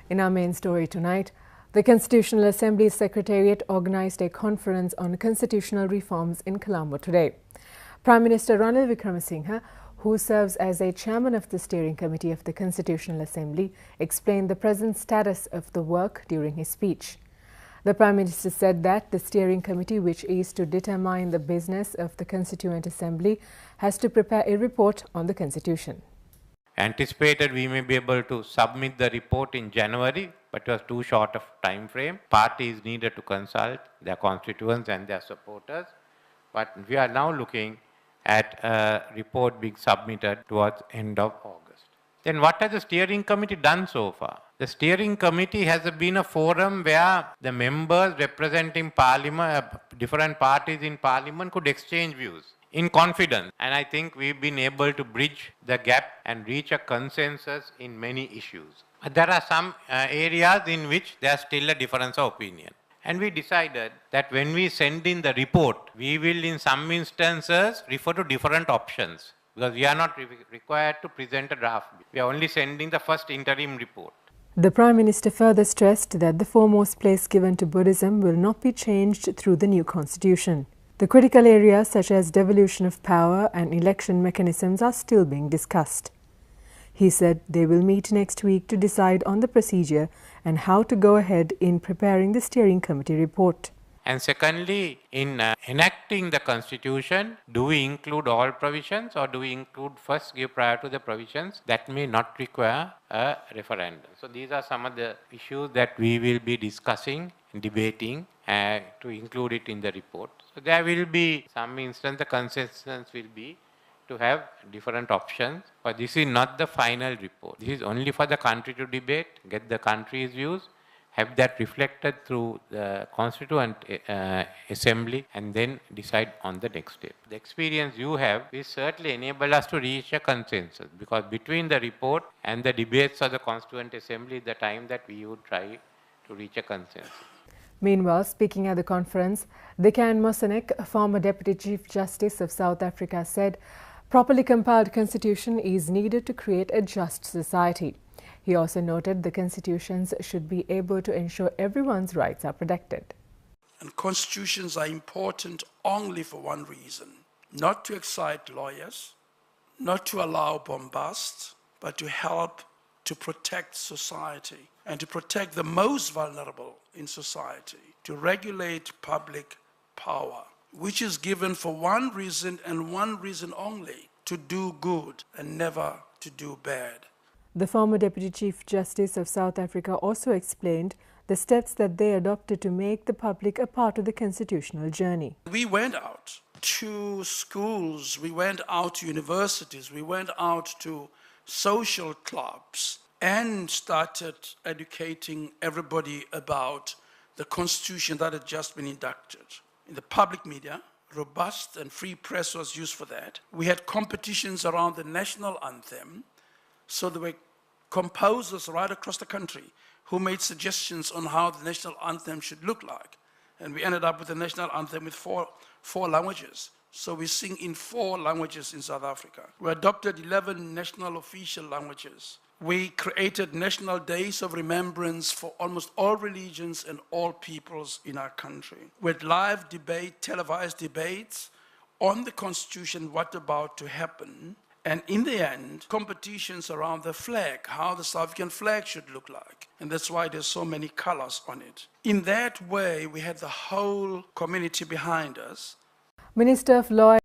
In our main story tonight, the Constitutional Assembly Secretariat organised a conference on constitutional reforms in Colombo today. Prime Minister Ranil Wickremesinghe, who serves as a chairman of the steering committee of the Constitutional Assembly, explained the present status of the work during his speech. The Prime Minister said that the steering committee, which is to determine the business of the Constituent Assembly, has to prepare a report on the Constitution. Anticipated we may be able to submit the report in January, but it was too short of time frame. Parties needed to consult their constituents and their supporters. But we are now looking at a report being submitted towards end of August. Then what has the steering committee done so far? The steering committee has been a forum where the members representing parliament, different parties in parliament could exchange views in confidence. And I think we've been able to bridge the gap and reach a consensus in many issues. But there are some areas in which there's still a difference of opinion. And we decided that when we send in the report, we will in some instances refer to different options, because we are not required to present a draft. We are only sending the first interim report. The Prime Minister further stressed that the foremost place given to Buddhism will not be changed through the new constitution. The critical areas such as devolution of power and election mechanisms are still being discussed. He said they will meet next week to decide on the procedure and how to go ahead in preparing the steering committee report. And secondly, in enacting the constitution, do we include all provisions or do we include first give prior to the provisions that may not require a referendum? So these are some of the issues that we will be discussing and debating to include it in the report. So there will be some instance the consensus will be to have different options, but this is not the final report. This is only for the country to debate, get the country's views, have that reflected through the Constituent Assembly, and then decide on the next step. The experience you have will certainly enable us to reach a consensus, because between the report and the debates of the Constituent Assembly is the time that we would try to reach a consensus. Meanwhile, speaking at the conference, Dekan Mosanek, a former Deputy Chief Justice of South Africa, said properly compiled constitution is needed to create a just society. He also noted the constitutions should be able to ensure everyone's rights are protected. And constitutions are important only for one reason: not to excite lawyers, not to allow bombast, but to help to protect society and to protect the most vulnerable in society, to regulate public power, which is given for one reason and one reason only: to do good and never to do bad. The former Deputy Chief Justice of South Africa also explained the steps that they adopted to make the public a part of the constitutional journey. We went out to schools, we went out to universities, we went out to social clubs and started educating everybody about the constitution that had just been inducted. In the public media, robust and free press was used for that. We had competitions around the national anthem. So there were composers right across the country who made suggestions on how the national anthem should look like. And we ended up with a national anthem with four languages. So we sing in 4 languages in South Africa. We adopted 11 national official languages. We created national days of remembrance for almost all religions and all peoples in our country. With live debate, televised debates on the Constitution, what about to happen. And in the end, competitions around the flag, how the South African flag should look like. And that's why there's so many colors on it. In that way, we had the whole community behind us. Minister of Law